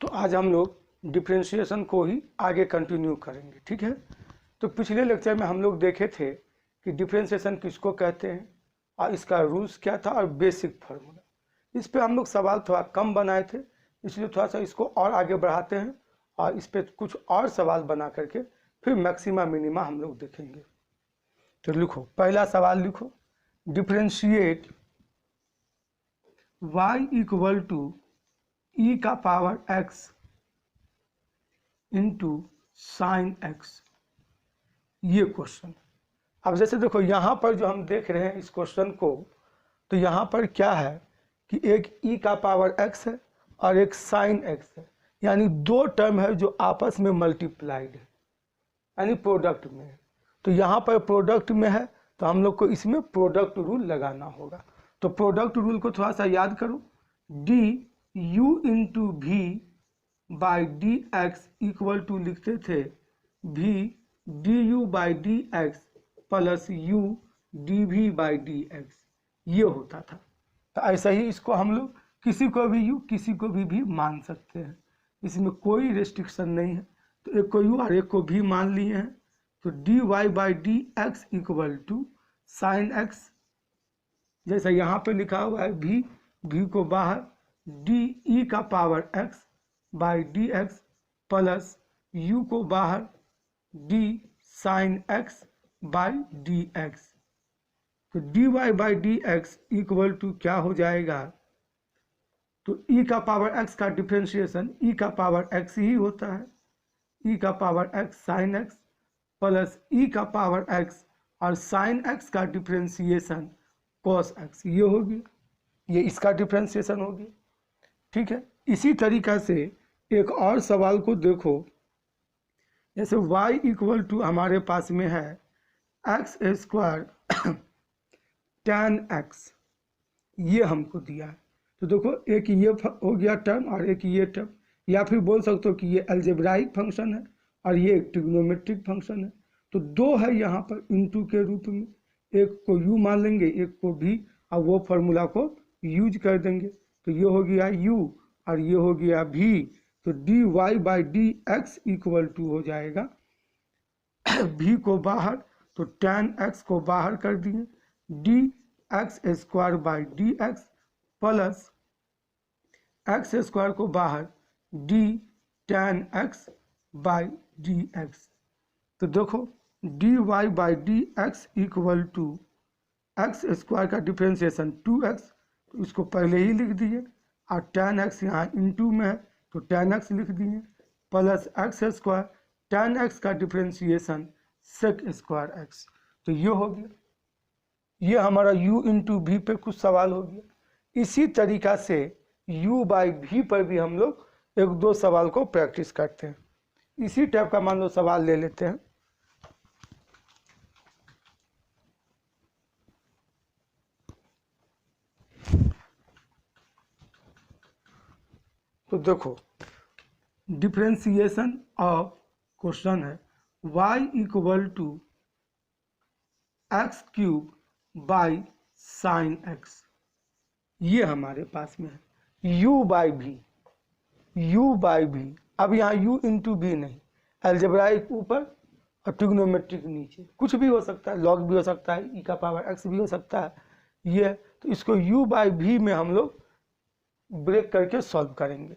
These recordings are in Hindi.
तो आज हम लोग डिफ्रेंशिएशन को ही आगे कंटिन्यू करेंगे, ठीक है। तो पिछले लेक्चर में हम लोग देखे थे कि डिफ्रेंशिएशन किसको कहते हैं और इसका रूल्स क्या था और बेसिक फार्मूला। इस पे हम लोग सवाल थोड़ा कम बनाए थे, इसलिए थोड़ा सा इसको और आगे बढ़ाते हैं और इस पे कुछ और सवाल बना करके फिर मैक्सिमा मिनिमा हम लोग देखेंगे। तो लिखो, पहला सवाल लिखो, differentiate y equal to e का power x into sine x, ये क्वेश्चन। अब जैसे देखो यहाँ पर जो हम देख रहे हैं इस क्वेश्चन को, तो यहाँ पर क्या है कि एक e का पावर x है और एक साइन x है, यानी दो टर्म है जो आपस में मल्टीप्लाइड है, यानी प्रोडक्ट में है। तो यहाँ पर प्रोडक्ट में है तो हम लोग को इसमें प्रोडक्ट रूल लगाना होगा। तो प्रोडक्ट रूल को थोड़ा सा याद करो, d u into v by d x equal to लिखते थे v d u by d x plus u d v by d x, ये होता था। तो ऐसा ही इसको हम लोग किसी को भी यू किसी को भी मान सकते हैं, इसमें कोई रेस्ट्रिक्शन नहीं है। तो एक को यू और एक को भी मान लिए हैं। तो d y by d x equal to sine x, जैसा यहाँ पे लिखा हुआ है भी को बाहर डी ई का power x by d x plus u को बाहर d sine x by d x. तो d y by d x equal to क्या हो जाएगा, तो ई का पावर एक्स का डिफ्रेंशिएशन ई का पावर एक्स ही होता है, ई का power x sine x plus e का पावर एक्स और साइन एक्स का डिफ्रेंशिएशन कॉस एक्स, ये हो गया, ये इसका डिफ्रेंशिएशन हो गया, ठीक है। इसी तरीका से एक और सवाल को देखो, जैसे y इक्वल टू हमारे पास में है एक्स स्क्वायर tan x, ये हमको दिया है। तो देखो एक ये हो गया टर्म और एक ये टर्म, या फिर बोल सकते हो कि ये अलजेब्राइक फंक्शन है और ये एक ट्रिग्नोमेट्रिक फंक्शन है। तो दो है यहाँ पर इनटू के रूप में, एक को u मान लेंगे एक को भी, और वो फॉर्मूला को यूज कर देंगे। तो ये हो गया u और ये हो गया v। तो d y by d x equal to हो जाएगा v को बाहर, तो tan x को बाहर कर दिए, d x square by d x plus x square को बाहर d tan x by d x. तो देखो d y by d x equal to x square का डिफ्रेंशिएशन 2x, तो इसको पहले ही लिख दिए, और tan x यहाँ इंटू में है तो tan x लिख दिए plus x square tan x का डिफ्रेंशिएशन सेक स्क्वायर x। तो ये हो गया, ये हमारा u इंटू भी पे कुछ सवाल हो गया। इसी तरीका से u बाई भी पर भी हम लोग एक दो सवाल को प्रैक्टिस करते हैं। इसी टाइप का मान लो सवाल ले लेते हैं। तो देखो डिफ्रेंशिएशन ऑफ क्वेश्चन है y equal to x cube by sine x, ये हमारे पास में है u बाई भी। अब यहाँ u इंटू भी नहीं, अलजेब्राइक ऊपर और ट्रिग्नोमेट्रिक नीचे, कुछ भी हो सकता है, लॉग भी हो सकता है, e का पावर x भी हो सकता है ये। तो इसको u बाई भी में हम लोग ब्रेक करके सॉल्व करेंगे।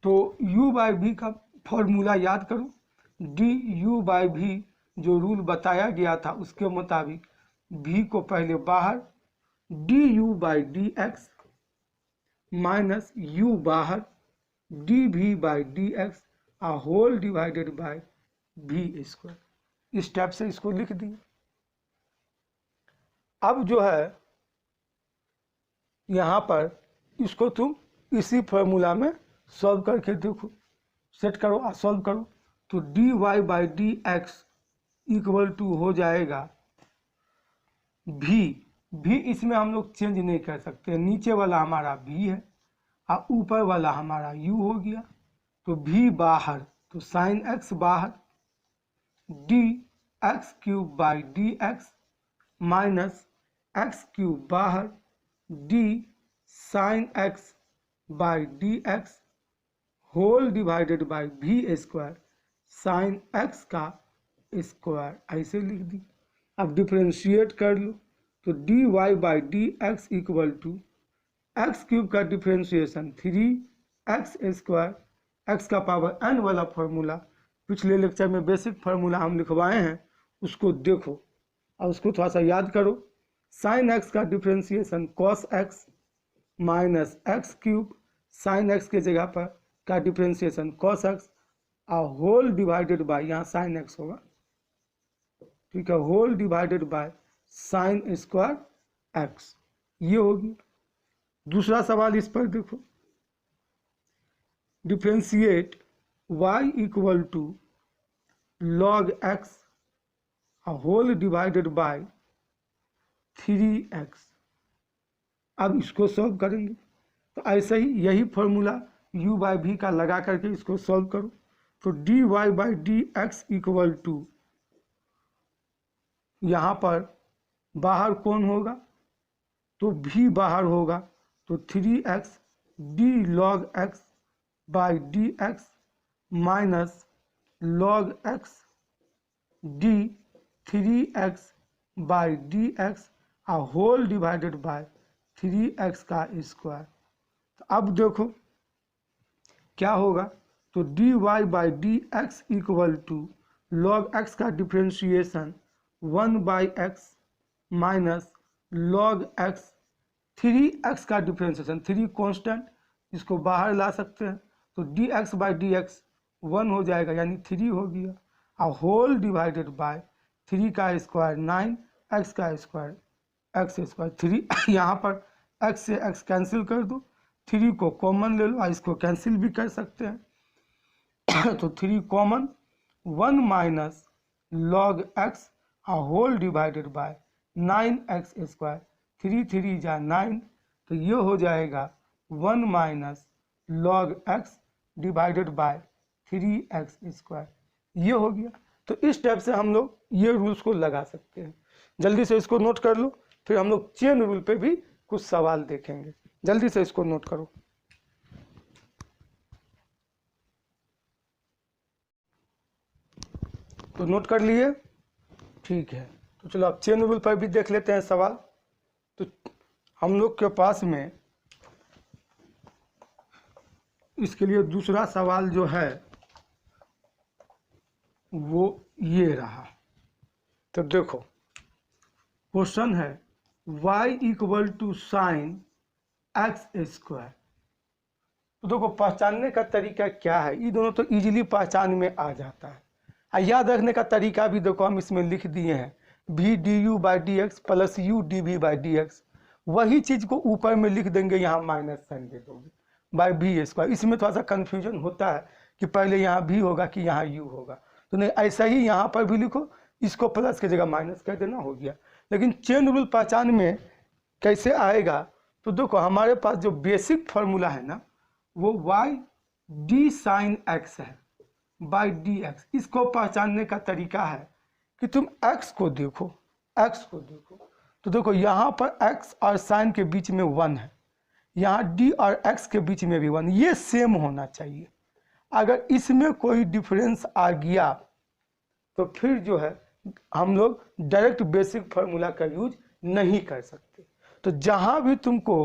तो u बाई भी का फॉर्मूला याद करो, डी यू बाई भी जो रूल बताया गया था उसके मुताबिक v को पहले बाहर d u by d x minus u बाहर d v by d x whole divided by v square. इस टाइप से इसको लिख दिए। अब जो है यहाँ पर इसको तुम इसी फॉर्मूला में सॉल्व करके देखो, सेट करो और सॉल्व करो। तो d y by d x equal to हो जाएगा भी इसमें हम लोग चेंज नहीं कर सकते, नीचे वाला हमारा v है और ऊपर वाला हमारा u हो गया। तो v बाहर, तो साइन x बाहर, d x cube by d x minus x cube बाहर d sine x by d x whole divided by v square sine x का स्क्वायर, ऐसे लिख दी। अब डिफ्रेंशिएट कर लो तो d y by d x equal to x cube का डिफ्रेंशिएशन 3x स्क्वायर, एक्स का पावर n वाला फॉर्मूला पिछले लेक्चर में बेसिक फार्मूला हम लिखवाए हैं, उसको देखो और उसको थोड़ा सा याद करो। साइन एक्स का differentiation cos x minus x cube, sine x के जगह पर का डिफ्रेंशिएशन कॉस एक्स और होल डिवाइडेड बाय, यहाँ साइन एक्स होगा, ठीक है, whole divided by sine square x, ये होगी। दूसरा सवाल इस पर देखो, differentiate y equal to log x whole divided by 3x। अब इसको सॉल्व करेंगे तो ऐसे ही यही फॉर्मूला u बाई v का लगा करके इसको सॉल्व करो तो dy by d x equal to, यहाँ पर बाहर कौन होगा तो v बाहर होगा तो 3x d log x by d x minus log x d 3x by d x whole divided by 3x का स्क्वायर। तो अब देखो क्या होगा तो d y by d x equal to log x का differentiation 1 by x minus log x, 3x का डिफ्रेंशिएशन, 3 कांस्टेंट, इसको बाहर ला सकते हैं तो dx बाई डी एक्स 1 हो जाएगा यानी 3 हो गया और होल डिवाइडेड बाय 3 का स्क्वायर 9, x का स्क्वायर x स्क्वायर 3, यहाँ पर x से x कैंसिल कर दो, 3 को कॉमन ले लो और इसको कैंसिल भी कर सकते हैं तो 3 कॉमन, 1 माइनस लॉग x और whole divided by 9x square, 3 3 जा 9 तो ये हो जाएगा 1 minus log x divided by 3x square, ये हो गया। तो इस टाइप से हम लोग ये रूल्स को लगा सकते हैं। जल्दी से इसको नोट कर लो, फिर हम लोग चेन रूल पे भी कुछ सवाल देखेंगे। जल्दी से इसको नोट करो। तो नोट कर लिए, ठीक है। तो चलो अब चेन रूल पर भी देख लेते हैं सवाल। तो हम लोग के पास में इसके लिए दूसरा सवाल जो है वो ये रहा। तो देखो क्वेश्चन है y equal to sine x square. तो देखो पहचानने का तरीका क्या है, ये दोनों तो इजीली पहचान में आ जाता है। याद रखने का तरीका भी देखो हम इसमें लिख दिए हैं, v d u by d x plus u d v by d x. वही चीज़ को ऊपर में लिख देंगे, यहाँ माइनस साइन दे दोगे बाई वी स्क्वायर। इसमें थोड़ा सा कन्फ्यूजन होता है कि पहले यहाँ v होगा कि यहाँ u होगा, तो नहीं ऐसा ही यहाँ पर भी लिखो, इसको प्लस की जगह माइनस कर देना, हो गया। लेकिन चेन रूल पहचान में कैसे आएगा तो देखो हमारे पास जो बेसिक फार्मूला है ना वो y डी साइन x है बाई डी एक्स। इसको पहचानने का तरीका है कि तुम x को देखो, x को देखो तो देखो यहाँ पर x और साइन के बीच में 1 है, यहाँ d और x के बीच में भी 1, ये सेम होना चाहिए। अगर इसमें कोई डिफरेंस आ गया तो फिर जो है हम लोग डायरेक्ट बेसिक फार्मूला का यूज नहीं कर सकते। तो जहाँ भी तुमको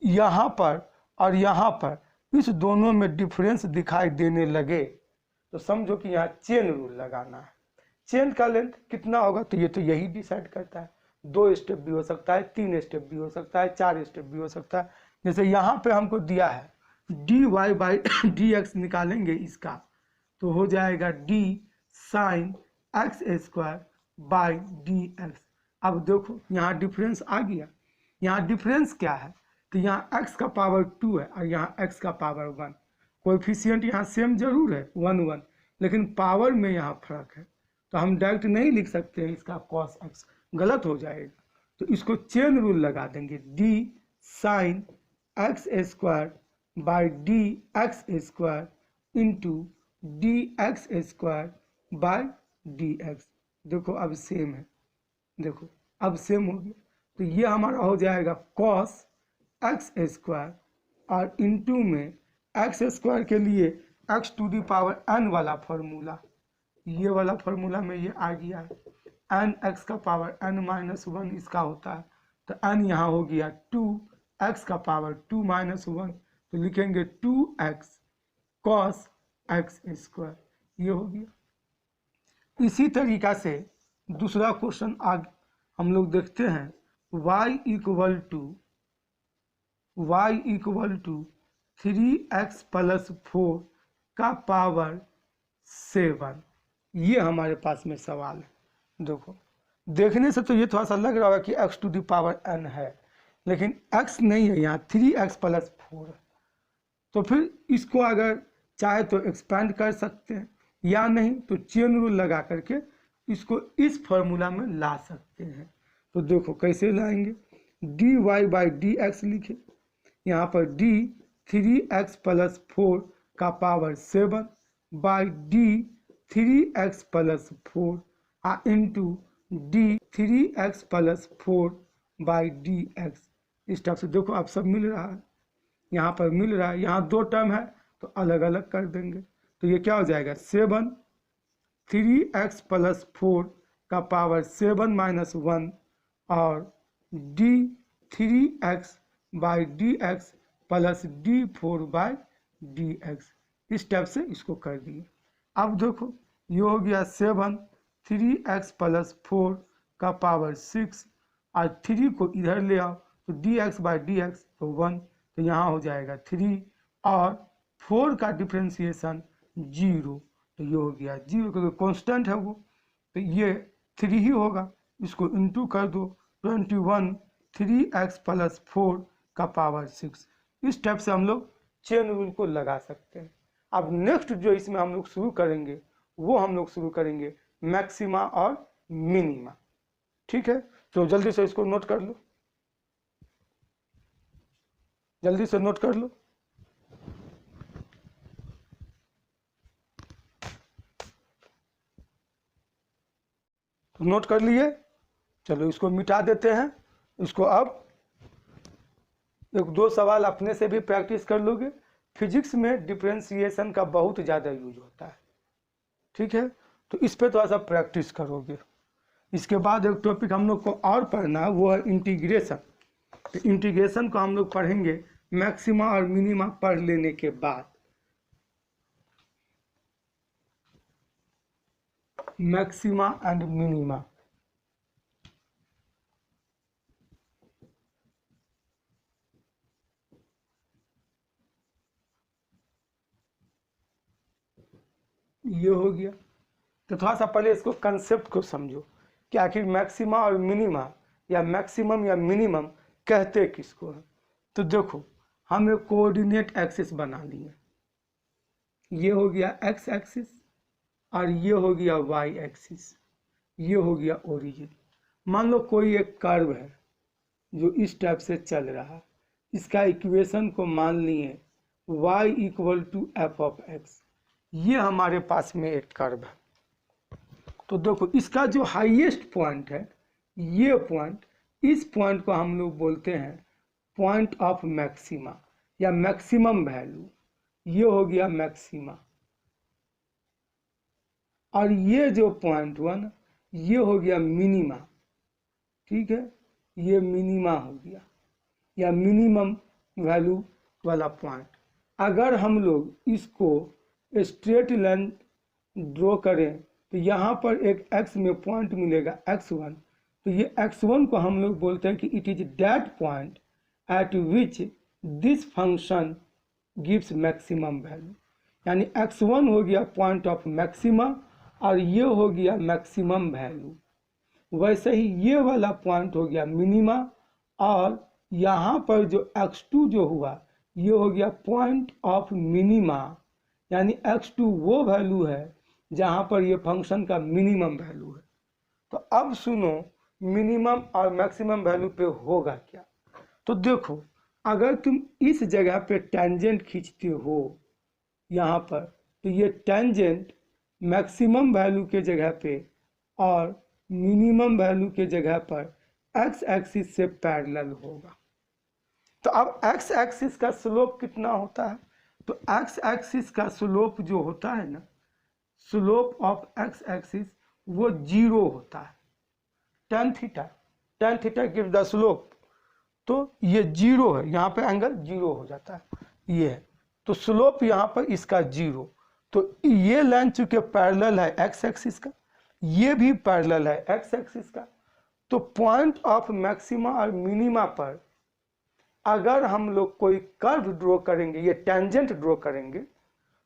यहाँ पर और यहाँ पर इस दोनों में डिफरेंस दिखाई देने लगे तो समझो कि यहाँ चेन रूल लगाना है। चेन का लेंथ कितना होगा तो ये तो यही डिसाइड करता है। 2 स्टेप भी हो सकता है, 3 स्टेप भी हो सकता है, 4 स्टेप भी हो सकता है। जैसे यहाँ पे हमको दिया है d y by d x, निकालेंगे इसका तो हो जाएगा d sine x square by d x. अब देखो यहाँ डिफरेंस आ गया। यहाँ डिफरेंस क्या है तो यहाँ x का पावर 2 है और यहाँ x का पावर 1। कोएफिशिएंट यहाँ सेम जरूर है 1 1, लेकिन पावर में यहाँ फर्क है तो हम डायरेक्ट नहीं लिख सकते हैं इसका cos x, गलत हो जाएगा। तो इसको चेन रूल लगा देंगे, D sine x square by d x square into D x square by d x. देखो अब सेम है, देखो अब सेम हो गया। तो ये हमारा हो जाएगा cos एक्स स्क्वायर और इंटू में एक्स स्क्वायर के लिए x to the power n वाला फॉर्मूला, ये वाला फॉर्मूला में ये आ गया है, एन एक्स का पावर एन माइनस वन इसका होता है, तो एन यहाँ हो गया 2x का पावर 2 माइनस वन, तो लिखेंगे 2x कॉस एक्स स्क्वायर, ये हो गया। इसी तरीका से दूसरा क्वेश्चन आगे हम लोग देखते हैं, y equal to 3x plus 4 का पावर 7, ये हमारे पास में सवाल है। देखो देखने से तो ये थोड़ा सा लग रहा होगा कि x to the power n है, लेकिन x नहीं है, यहाँ 3x प्लस 4 है। तो फिर इसको अगर चाहे तो एक्सपेंड कर सकते हैं, या नहीं तो चेन रूल लगा करके इसको इस फॉर्मूला में ला सकते हैं। तो देखो कैसे लाएंगे, dy बाई डी एक्स लिखे, यहाँ पर d 3x प्लस 4 का power 7 by D 3x plus 4 into D 3x plus 4 by d x. इस टाइप से देखो आप सब मिल रहा है, यहाँ पर मिल रहा है, यहाँ दो टर्म है तो अलग अलग कर देंगे, तो ये क्या हो जाएगा 7 3x प्लस 4 का पावर 7 माइनस 1 और D 3x by d x plus D 4 by d x. इस टाइप से इसको कर दिए। अब देखो ये हो गया 7 3x प्लस 4 का पावर 6 और 3 को इधर ले आओ तो dx बाई डी एक्स तो 1, तो यहाँ हो जाएगा 3 और 4 का डिफ्रेंसिएशन 0, तो ये हो गया 0 क्योंकि कांस्टेंट है वो, तो ये 3 ही होगा, इसको इंटू कर दो 21 3x प्लस 4 का पावर 6। इस टाइप से हम लोग चेन रूल को लगा सकते हैं। अब नेक्स्ट जो इसमें हम लोग शुरू करेंगे वो हम लोग शुरू करेंगे मैक्सिमा और मिनिमा। ठीक है, तो जल्दी से इसको नोट कर लो, जल्दी से नोट कर लो। तो नोट कर लिए, चलो इसको मिटा देते हैं। इसको अब एक दो सवाल अपने से भी प्रैक्टिस कर लोगे। फिजिक्स में डिफरेंशिएशन का बहुत ज़्यादा यूज होता है, ठीक है, तो इस पे थोड़ा सा प्रैक्टिस करोगे। इसके बाद एक टॉपिक हम लोग को और पढ़ना है, वो है इंटीग्रेशन। तो इंटीग्रेशन को हम लोग पढ़ेंगे मैक्सिमा और मिनिमा पढ़ लेने के बाद। मैक्सिमा एंड मिनिमा, ये हो गया। तो थोड़ा सा पहले इसको कंसेप्ट को समझो कि आखिर मैक्सिमा और मिनिमा या मैक्सिमम या मिनिमम कहते किसको हैं। तो देखो हम एक कोऑर्डिनेट एक्सिस बना लिए, ये हो गया एक्स एक्सिस और ये हो गया वाई एक्सिस, ये हो गया ओरिजिन। मान लो कोई एक कर्व है जो इस टाइप से चल रहा है, इसका इक्वेशन को मान लिए y equal to f of x, ये हमारे पास में एक कर्व है। तो देखो इसका जो हाईएस्ट पॉइंट है ये पॉइंट, इस पॉइंट को हम लोग बोलते हैं पॉइंट ऑफ मैक्सिमा या मैक्सिमम वैल्यू, ये हो गया मैक्सिमा। और ये जो पॉइंट हुआ ना ये हो गया मिनिमा, ठीक है, ये मिनिमा हो गया या मिनिमम वैल्यू वाला पॉइंट। अगर हम लोग इसको स्ट्रेट लाइन ड्रॉ करें तो यहाँ पर एक x में पॉइंट मिलेगा x1, तो ये x1 को हम लोग बोलते हैं कि it is that point eight which this function gives maximum value, यानी x1 हो गया पॉइंट ऑफ मैक्सिमा और ये हो गया मैक्सिमम वैल्यू। वैसे ही ये वाला पॉइंट हो गया मिनिमा और यहाँ पर जो x2 जो हुआ ये हो गया पॉइंट ऑफ मिनिमा, यानी x2 वो वैल्यू है जहाँ पर ये फंक्शन का मिनिमम वैल्यू है। तो अब सुनो मिनिमम और मैक्सिमम वैल्यू पे होगा क्या। तो देखो अगर तुम इस जगह पे टेंजेंट खींचते हो यहाँ पर, तो ये टेंजेंट मैक्सिमम वैल्यू के जगह पे और मिनिमम वैल्यू के जगह पर x एक्सिस से पैरेलल होगा। तो अब x एक्सिस का स्लोप कितना होता है, तो एक्स एक्सिस का स्लोप जो होता है ना, स्लोप ऑफ एक्स एक्सिस वो 0 होता है। tan theta give the slope, तो ये 0 है, यहाँ पे एंगल 0 हो जाता है, ये है। तो स्लोप यहाँ पर इसका 0। तो ये लाइन चूंकि पैरेलल है एक्स एक्सिस का, ये भी पैरेलल है एक्स एक्सिस का, तो पॉइंट ऑफ मैक्सिमा और मिनिमा पर अगर हम लोग कोई कर्व ड्रॉ करेंगे, ये टेंजेंट ड्रॉ करेंगे,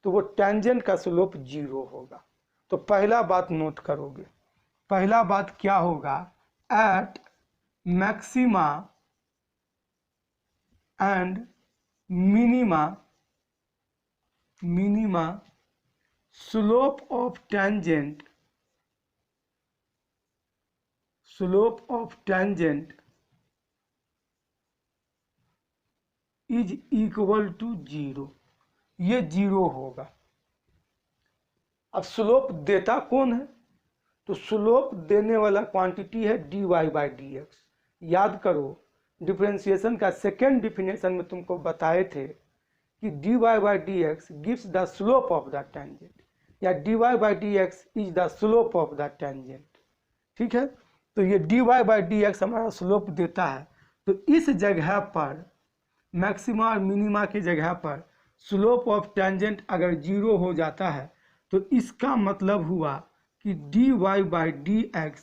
तो वो टेंजेंट का स्लोप 0 होगा। तो पहला बात नोट करोगे, पहला बात क्या होगा, at maxima and minima slope of tangent is equal to 0, ये 0 होगा। अब स्लोप देता कौन है, तो स्लोप देने वाला क्वांटिटी है dy/dx। याद करो डिफरेंशिएशन का सेकेंड डिफिनेशन में तुमको बताए थे कि dy/dx gives the slope of the tangent, या dy/dx is the slope of the tangent. ठीक है, तो ये dy/dx हमारा स्लोप देता है। तो इस जगह पर मैक्सिमा और मिनिमा की जगह पर स्लोप ऑफ टेंजेंट अगर 0 हो जाता है, तो इसका मतलब हुआ कि dy/dx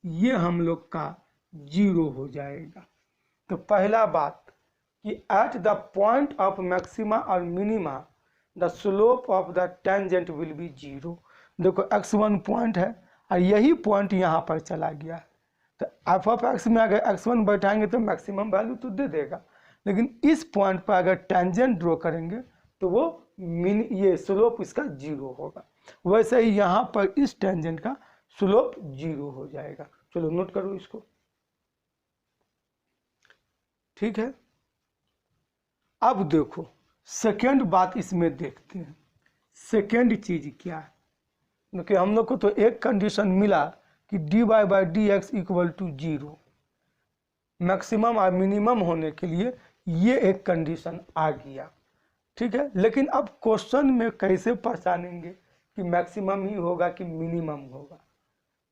ये हम लोग का 0 हो जाएगा। तो पहला बात कि at the point of maxima और minima the slope of the tangent will be 0। देखो x1 पॉइंट है और यही पॉइंट यहाँ पर चला गया है, तो f(x) में अगर x1 बैठाएंगे तो मैक्सिमम वैल्यू तो दे देगा, लेकिन इस पॉइंट पर अगर टेंजेंट ड्रॉ करेंगे तो वो ये स्लोप इसका 0 होगा। वैसे ही यहाँ पर इस टेंजेंट का स्लोप 0 हो जाएगा। चलो नोट करो इसको, ठीक है। अब देखो सेकेंड बात इसमें देखते हैं, सेकेंड चीज क्या है, क्योंकि हम लोग को तो एक कंडीशन मिला कि dy/dx इक्वल टू 0, मैक्सिमम और मिनिमम होने के लिए ये एक कंडीशन आ गया, ठीक है। लेकिन अब क्वेश्चन में कैसे पहचानेंगे कि मैक्सिमम ही होगा कि मिनिमम होगा,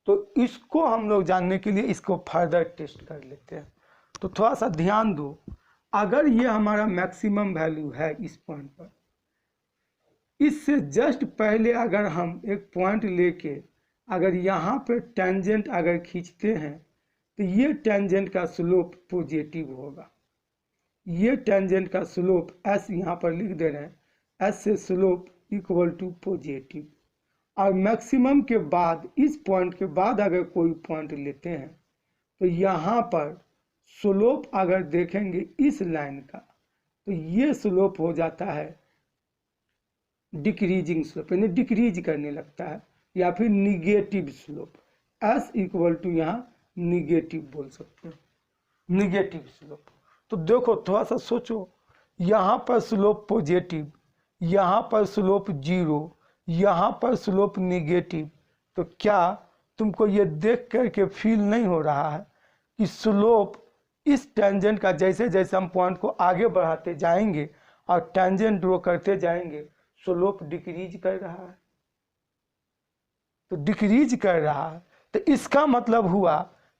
तो इसको हम लोग जानने के लिए इसको फर्दर टेस्ट कर लेते हैं। तो थोड़ा सा ध्यान दो, अगर ये हमारा मैक्सिमम वैल्यू है इस पॉइंट पर, इससे जस्ट पहले अगर हम एक पॉइंट लेके अगर यहाँ पे टेंजेंट अगर खींचते हैं, तो ये टेंजेंट का स्लोप पॉजिटिव होगा। ये टेंजेंट का स्लोप s यहाँ पर लिख दे रहे हैं, s से स्लोप इक्वल टू पॉजिटिव। और मैक्सिमम के बाद इस पॉइंट के बाद अगर कोई पॉइंट लेते हैं, तो यहाँ पर स्लोप अगर देखेंगे इस लाइन का, तो ये स्लोप हो जाता है डिक्रीजिंग स्लोप, यानी डिक्रीज करने लगता है, या फिर negative slope. s equal to यहाँ निगेटिव बोल सकते हैं, निगेटिव स्लोप। तो देखो थोड़ा सा सोचो, यहाँ पर स्लोप पॉजिटिव, यहाँ पर स्लोप 0, यहाँ पर स्लोप निगेटिव, तो क्या तुमको ये देख कर के फील नहीं हो रहा है कि स्लोप इस टेंजेंट का जैसे जैसे हम पॉइंट को आगे बढ़ाते जाएंगे और टेंजेंट ड्रॉ करते जाएंगे, स्लोप डिक्रीज कर रहा है, तो डिक्रीज कर रहा है, तो इसका मतलब हुआ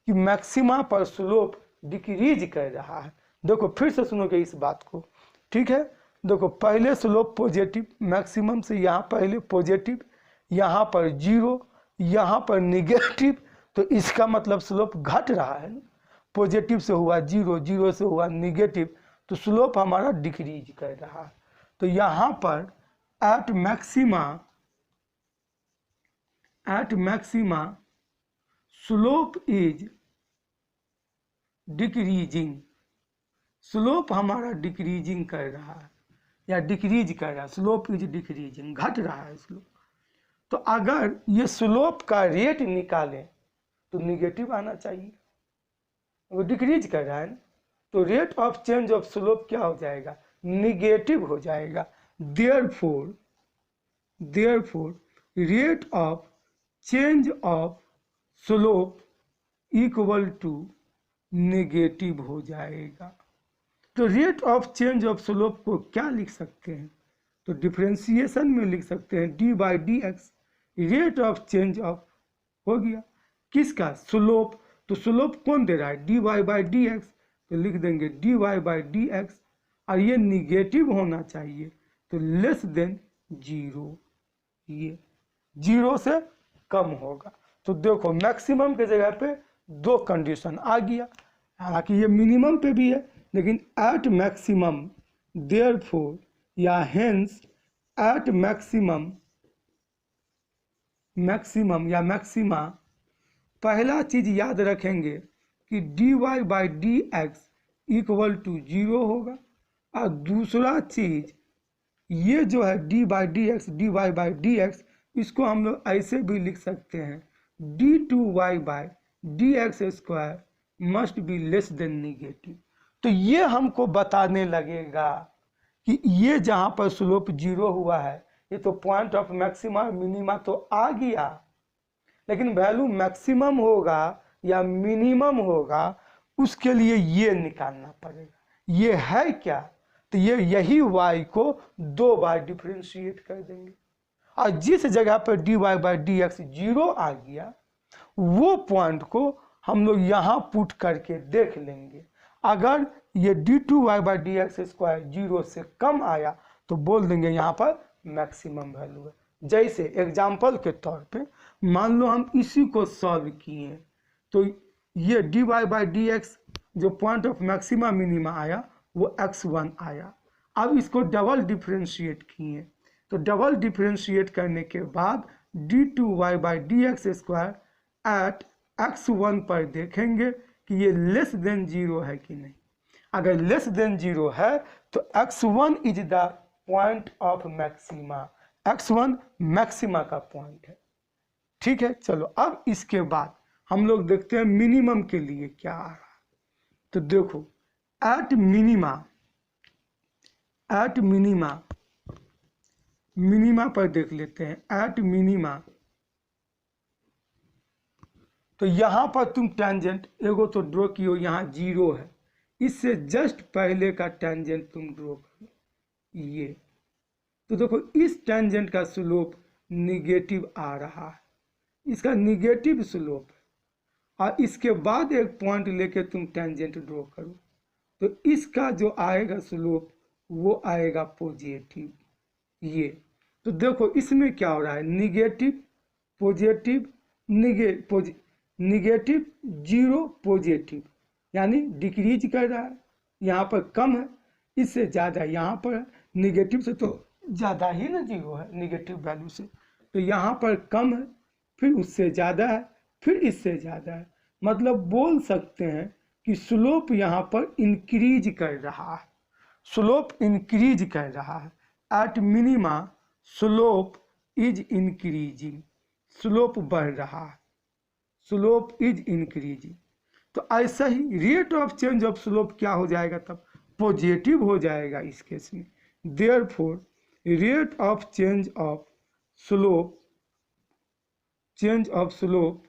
कि मैक्सिमा पर स्लोप डिक्रीज कर रहा है। देखो फिर से सुनोगे इस बात को, ठीक है। देखो पहले स्लोप पॉजिटिव, मैक्सिमम से यहाँ पहले पॉजिटिव, यहाँ पर 0, यहाँ पर निगेटिव, तो इसका मतलब स्लोप घट रहा है ना। पॉजिटिव से हुआ 0, 0 से हुआ निगेटिव, तो स्लोप हमारा डिक्रीज कर रहा है। तो यहाँ पर at maxima slope is decreasing, slope हमारा डिक्रीजिंग कर रहा है या डिक्रीज कर रहा है, स्लोप इज डिक्रीजिंग, घट रहा है स्लोप। तो अगर ये स्लोप का रेट निकालें तो निगेटिव आना चाहिए, वो डिक्रीज कर रहा है ना, तो rate of change of slope क्या हो जाएगा, निगेटिव हो जाएगा। Therefore rate of change of slope equal to negative हो जाएगा। तो rate of change of slope को क्या लिख सकते हैं, तो डिफ्रेंसिएशन में लिख सकते हैं D by d x rate of change of हो गया किसका स्लोप। तो स्लोप कौन दे रहा है d y by d x, तो लिख देंगे d y by d x और ये निगेटिव होना चाहिए तो लेस देन 0, ये 0 से कम होगा। तो देखो मैक्सिमम के जगह पे 2 कंडीशन आ गया, हालांकि ये मिनिमम पे भी है लेकिन एट मैक्सिमम देयरफॉर या हेंस एट मैक्सिमम या मैक्सिमा पहला चीज याद रखेंगे कि d y by d x equal to 0 होगा और दूसरा चीज ये जो है d by d x d y by d x इसको हम लोग ऐसे भी लिख सकते हैं d two y by d x square must be less than negative. तो ये हमको बताने लगेगा कि ये जहाँ पर स्लोप 0 हुआ है ये तो पॉइंट ऑफ मैक्सिमा मिनिमा तो आ गया, लेकिन वैल्यू मैक्सिमम होगा या मिनिमम होगा उसके लिए ये निकालना पड़ेगा। ये है क्या, तो ये यही y को 2 बार डिफ्रेंशिएट कर देंगे और जिस जगह पर d y by d x 0 आ गया वो पॉइंट को हम लोग यहाँ पुट करके देख लेंगे। अगर ये d two y by d x square 0 से कम आया तो बोल देंगे यहाँ पर मैक्सिमम वैल्यू है। जैसे एग्जाम्पल के तौर पे मान लो हम इसी को सॉल्व किए तो ये d y by d x जो पॉइंट ऑफ मैक्सिमा मिनिमा आया वो x1 आया। अब इसको डबल डिफ्रेंशिएट किए तो डबल डिफ्रेंशिएट करने के बाद d two y by d x square at x1 पर देखेंगे कि ये लेस देन 0 है कि नहीं। अगर लेस देन 0 है तो x1 is the point of maxima, x1 maxima का पॉइंट है। ठीक है, चलो अब इसके बाद हम लोग देखते हैं मिनिमम के लिए क्या आ रहा है। तो देखो एट मिनिमा पर देख लेते हैं। एट मिनिमा तो यहाँ पर तुम टेंजेंट एगो तो ड्रॉ कियो, यहाँ 0 है, इससे जस्ट पहले का टेंजेंट तुम ड्रॉ करो ये। तो देखो इस टेंजेंट का स्लोप निगेटिव आ रहा है, इसका निगेटिव स्लोप है और इसके बाद एक पॉइंट लेके तुम टेंजेंट ड्रॉ करो तो इसका जो आएगा स्लोप वो आएगा पॉजिटिव ये। तो देखो इसमें क्या हो रहा है निगेटिव पॉजिटिव निगेटिव 0 पॉजिटिव यानी डिक्रीज कर रहा है। यहाँ पर कम है, इससे ज़्यादा यहाँ पर है, निगेटिव से तो ज़्यादा ही ना 0 है निगेटिव वैल्यू से, तो यहाँ पर कम है, फिर उससे ज़्यादा है, फिर इससे ज़्यादा है। मतलब बोल सकते हैं कि स्लोप यहाँ पर इंक्रीज कर रहा है, स्लोप इंक्रीज कर रहा है। At minima slope is increasing, slope बढ़ रहा है, स्लोप इज इंक्रीजिंग। तो ऐसा ही rate of change of slope क्या हो जाएगा, तब पॉजिटिव हो जाएगा इस केस में। Therefore rate of change of slope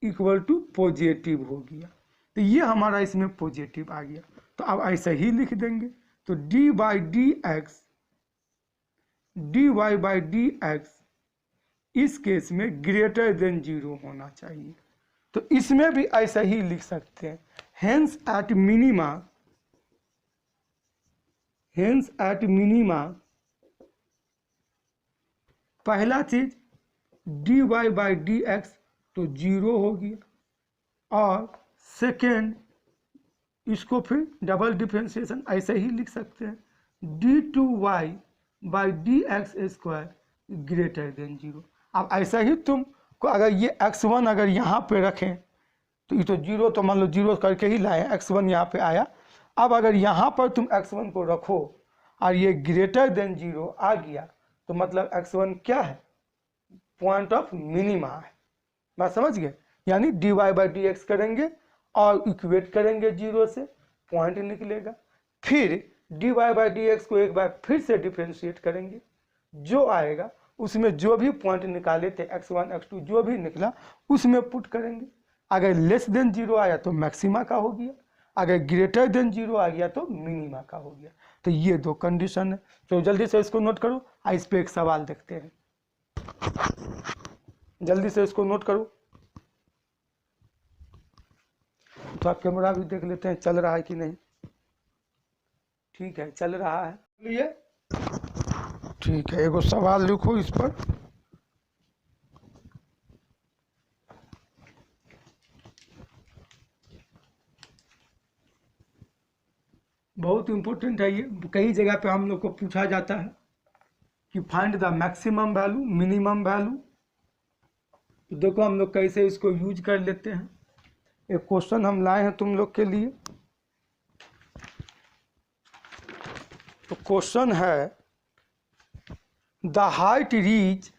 equal to positive हो गया। तो ये हमारा इसमें पॉजिटिव आ गया। तो अब ऐसा ही लिख देंगे तो d by d x d y by d x इस केस में ग्रेटर देन 0 होना चाहिए। तो इसमें भी ऐसा ही लिख सकते हैं। हेंस एट मिनिमा पहला चीज d y by d x तो 0 हो गया और सेकेंड इसको फिर डबल डिफ्रेंशिएशन ऐसे ही लिख सकते हैं d two y by d x square greater than 0। अब ऐसा ही तुम को अगर ये x1 अगर यहाँ पे रखें तो ये तो 0 तो मान लो 0 करके ही लाए, x1 यहाँ पे आया। अब अगर यहाँ पर तुम x1 को रखो और ये ग्रेटर देन 0 आ गया तो मतलब x1 क्या है, पॉइंट ऑफ मिनिमा है। बात समझ गए, यानी d y by d x करेंगे और इक्वेट करेंगे 0 से, पॉइंट निकलेगा। फिर d y by d x को एक बार फिर से डिफ्रेंशिएट करेंगे, जो आएगा उसमें जो भी पॉइंट निकाले थे x1 x2 जो भी निकला उसमें पुट करेंगे। अगर लेस देन 0 आया तो मैक्सिमा का हो गया, अगर ग्रेटर देन 0 आ गया तो मिनिमा का हो गया। तो ये दो कंडीशन है। तो जल्दी से इसको नोट करो। इस पे एक सवाल देखते हैं, जल्दी से इसको नोट करो। तो आप कैमरा भी देख लेते हैं चल रहा है कि नहीं। ठीक है, चल रहा है। लिए ठीक है, एगो सवाल लिखो इस पर। बहुत इंपॉर्टेंट है ये, कई जगह पे हम लोग को पूछा जाता है कि find the maximum value minimum value. तो देखो हम लोग कैसे इसको यूज कर लेते हैं। एक क्वेश्चन हम लाए हैं तुम लोग के लिए। तो क्वेश्चन है the height reach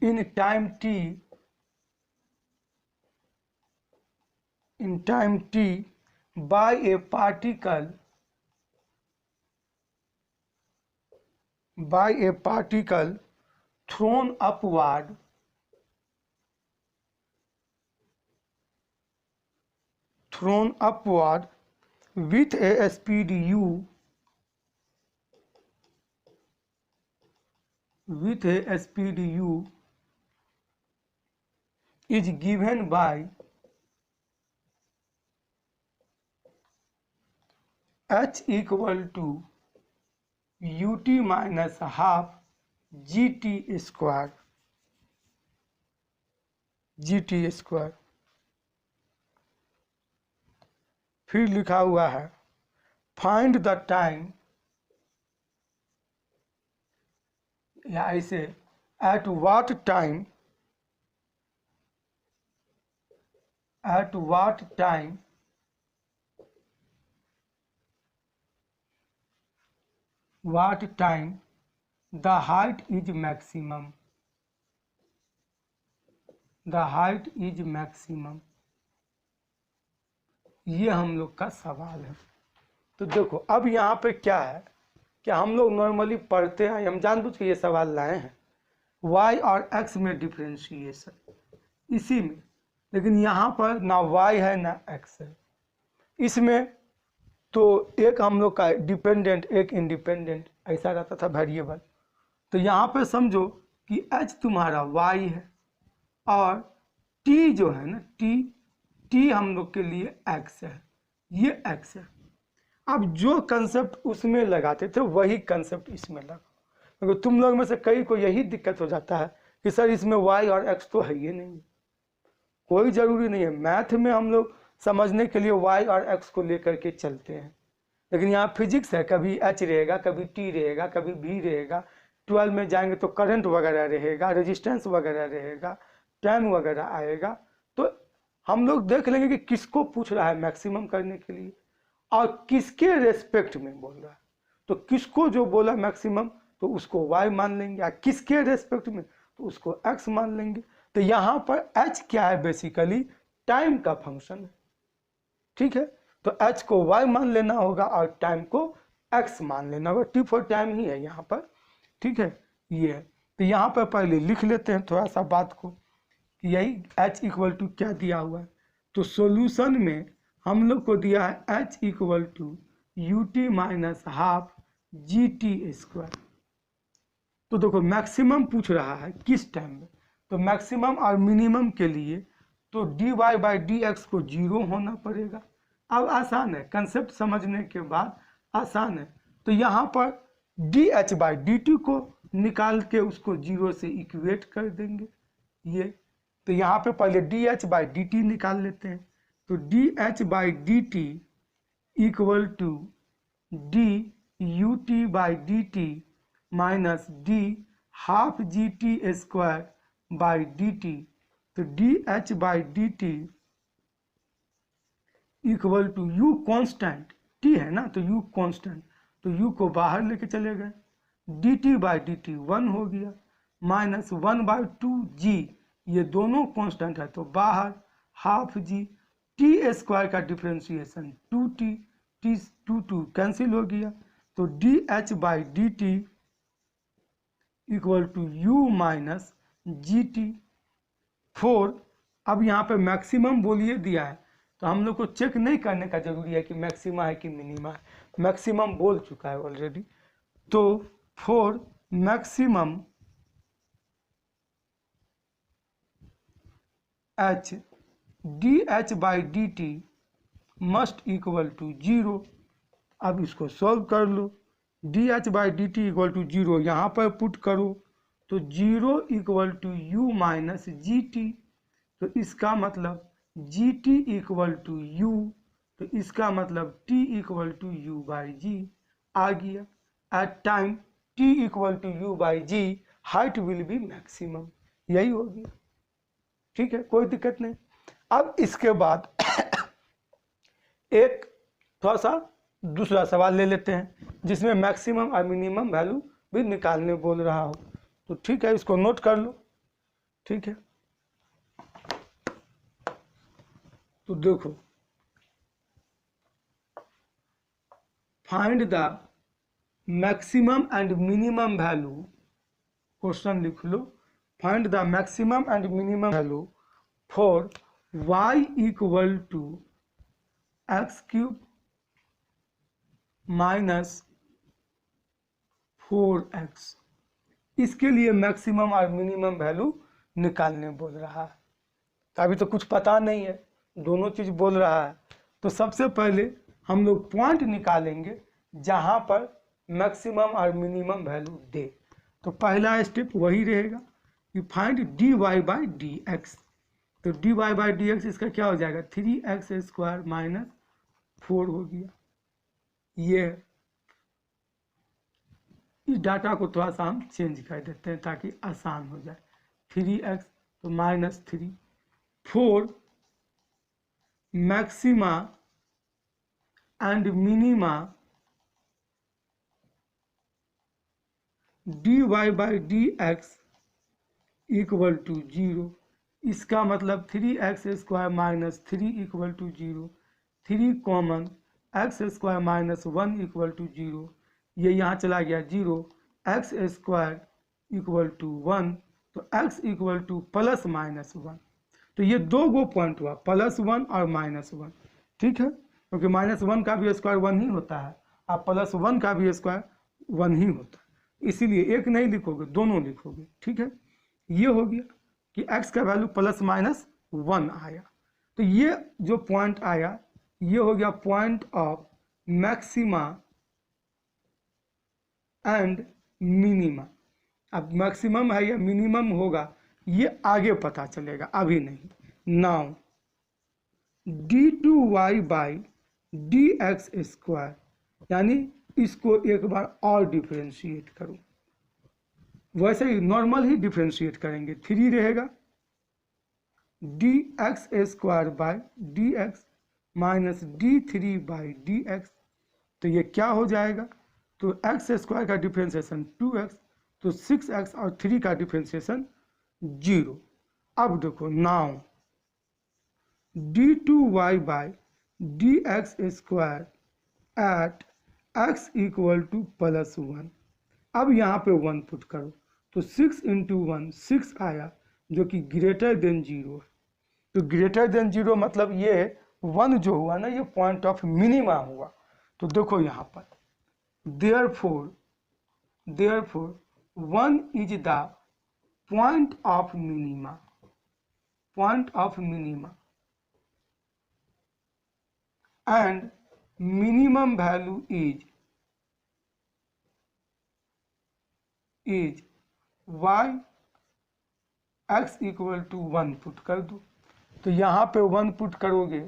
in time t by a particle thrown upward with a speed u is given by h equal to ut minus half gt square फिर लिखा हुआ है फाइंड द टाइम, या ऐसे at what time the height is maximum ये हम लोग का सवाल है। तो देखो अब यहाँ पे क्या है कि हम लोग नॉर्मली पढ़ते हैं, हम जानबूझ के ये सवाल लाए हैं y और x में डिफ्रेंशिएशन इसी में, लेकिन यहाँ पर ना y है ना x है। इसमें तो एक हम लोग का डिपेंडेंट एक इंडिपेंडेंट ऐसा रहता था वेरिएबल। तो यहाँ पे समझो कि h तुम्हारा y है और t जो है ना t हम लोग के लिए x है, ये x है। अब जो कंसेप्ट उसमें लगाते थे वही कंसेप्ट इसमें लगा, क्योंकि तुम लोग में से कई को यही दिक्कत हो जाता है कि सर इसमें y और x तो है ही नहीं। कोई ज़रूरी नहीं है, मैथ में हम लोग समझने के लिए y और x को लेकर के चलते हैं, लेकिन यहाँ फिजिक्स है, कभी h रहेगा, कभी t रहेगा, कभी v रहेगा। 12 में जाएंगे तो करंट वगैरह रहेगा, रेजिस्टेंस वगैरह रहेगा, टाइम वगैरह आएगा। तो हम लोग देख लेंगे कि किसको पूछ रहा है मैक्सिमम करने के लिए और किसके रेस्पेक्ट में बोल रहा है। तो किसको जो बोला मैक्सिमम तो उसको y मान लेंगे, या किसके रेस्पेक्ट में तो उसको x मान लेंगे। तो यहाँ पर h क्या है, बेसिकली टाइम का फंक्शन है। ठीक है, तो h को y मान लेना होगा और टाइम को x मान लेना होगा। t फॉर टाइम ही है यहाँ पर। ठीक है, ये है। तो यहाँ पर पहले लिख लेते हैं थोड़ा सा बात को कि यही h इक्वल टू क्या दिया हुआ है। तो सॉल्यूशन में हम लोग को दिया है h equal to ut minus half GT²। तो देखो मैक्सिमम पूछ रहा है किस टाइम में, तो मैक्सिमम और मिनिमम के लिए तो dy/dx को 0 होना पड़ेगा। अब आसान है, कंसेप्ट समझने के बाद आसान है। तो यहाँ पर dh/dt को निकाल के उसको 0 से इक्वेट कर देंगे ये। तो यहाँ पे पहले dh/dt निकाल लेते हैं। तो dh/dt equal to dut/dt minus d half GT²/dt। तो dh/dt equal to u constant, t है ना तो u कांस्टेंट, तो u को बाहर लेके चले गए, dt/dt 1 हो गया, माइनस 1/2g, ये दोनों कांस्टेंट है तो बाहर, हाफ g, t² का डिफ्रेंशिएशन 2t, t 2 कैंसिल हो गया, तो d h by d t equal to u minus g t. 4। अब यहाँ पे मैक्सिमम बोलिए दिया है, तो हम लोग को चेक नहीं करने का जरूरी है कि मैक्सिमा है कि मिनिमा है, मैक्सिमम बोल चुका है ऑलरेडी। तो 4 maximum h d h by d t must equal to 0। अब इसको सॉल्व कर लो। D h by d t equal to 0 यहाँ पर पुट करो, तो 0 equal to u minus g t. तो इसका मतलब g t equal to u, तो इसका मतलब t equal to u by g आ गया। At time t equal to u by g height will B maximum, यही हो गया। ठीक है, कोई दिक्कत नहीं। अब इसके बाद एक थोड़ा सा दूसरा सवाल ले लेते हैं जिसमें मैक्सिमम और मिनिमम वैल्यू भी निकालने बोल रहा हो। तो ठीक है, इसको नोट कर लो। ठीक है, तो देखो, find the maximum and minimum value, question लिख लो। Find the maximum and minimum value for y equal to x cube minus 4x। इसके लिए मैक्सिमम और मिनिमम वैल्यू निकालने बोल रहा है। तो अभी तो कुछ पता नहीं है, दोनों चीज बोल रहा है। तो सबसे पहले हम लोग पॉइंट निकालेंगे जहां पर मैक्सिमम और मिनिमम वैल्यू दे। तो पहला स्टेप वही रहेगा कि find d y by d x. तो d y by d x इसका क्या हो जाएगा, 3x स्क्वायर माइनस 4 हो गया। ये इस डाटा को थोड़ा सा हम चेंज कर देते हैं ताकि आसान हो जाए। 3x तो minus 3, 4 maxima and minima d y by d x equal to 0। इसका मतलब 3x square minus 3 equal to 0। 3 common, x square minus 1 equal to 0। ये यहाँ चला गया 0। एक्स स्क्वायर इक्वल टू 1, तो x equal two plus minus 1। तो ये दो गो पॉइंट हुआ, +1 और -1। ठीक है, क्योंकि -1 का भी स्क्वायर 1 ही होता है और +1 का भी स्क्वायर 1 ही होता है, इसीलिए एक नहीं लिखोगे, दोनों लिखोगे। ठीक है, ये हो गया कि x का वैल्यू +-1 आया। तो ये जो पॉइंट आया ये हो गया point of maxima and minima. अब मैक्सिमम है या मिनिमम होगा ये आगे पता चलेगा, अभी नहीं। Now d2y by d x square, यानी इसको एक बार और डिफ्रेंशिएट करो। वैसे ही नॉर्मल ही डिफ्रेंशिएट करेंगे। 3 रहेगा D x square by d x minus d3 by d x. तो ये क्या हो जाएगा, तो एक्स स्क्वायर का डिफ्रेंशिएशन 2x, तो 6x और 3 का डिफ्रेंशिएशन 0। अब देखो, now d2y by d x square at x equal to +1। अब यहाँ पे 1 पुट करो, तो 6 × 1 6 आया, जो कि ग्रेटर देन 0 है। तो ग्रेटर देन 0 मतलब ये 1 जो हुआ ना, ये पॉइंट ऑफ मिनिमा हुआ। तो देखो यहाँ पर therefore 1 is the point of minima, and minimum value is y x equal to 1 put कर दो। तो यहाँ पे 1 पुट करोगे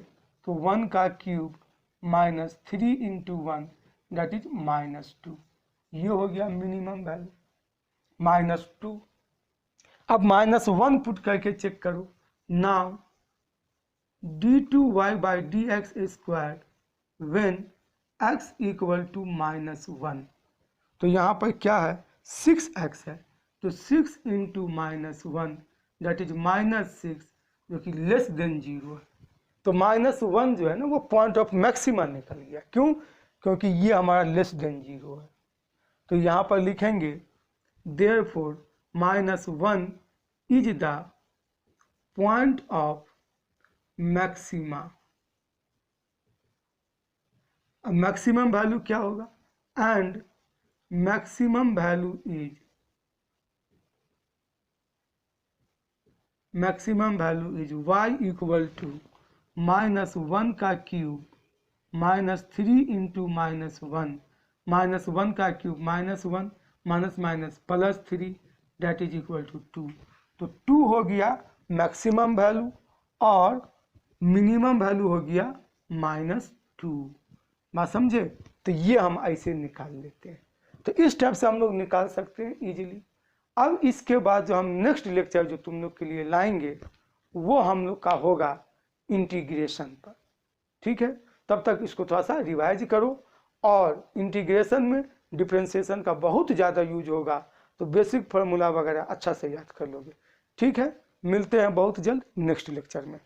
तो 1 का क्यूब माइनस 3 × 1 दैट इज -2। ये हो गया मिनिमम वैल्यू -2। अब -1 पुट करके चेक करो। Now d2y by d x square when x equal to -1। तो यहाँ पर क्या है, 6x है, तो 6 × -1 दैट इज -6, जो कि लेस देन 0 है। तो -1 जो है ना वो पॉइंट ऑफ मैक्सिमा निकल गया। क्यों? क्योंकि ये हमारा लेस देन 0 है। तो यहाँ पर लिखेंगे therefore -1 is the point of maxima. Maximum value क्या होगा, and maximum value is y equal to -1 का क्यूब -3 इंटू -1 -1 का cube -1 minus +3 that is equal to 2। तो 2 हो गया मैक्सिमम वैल्यू और मिनिमम वैल्यू हो गया -2। बात समझे? तो ये हम ऐसे निकाल लेते हैं। तो इस टाइप से हम लोग निकाल सकते हैं इजीली। अब इसके बाद जो हम नेक्स्ट लेक्चर जो तुम लोग के लिए लाएंगे वो हम लोग का होगा इंटीग्रेशन पर। ठीक है, तब तक इसको थोड़ा सा रिवाइज करो, और इंटीग्रेशन में डिफरेंशिएशन का बहुत ज़्यादा यूज होगा, तो बेसिक फार्मूला वगैरह अच्छा से याद कर लोगे। ठीक है, मिलते हैं बहुत जल्द नेक्स्ट लेक्चर में।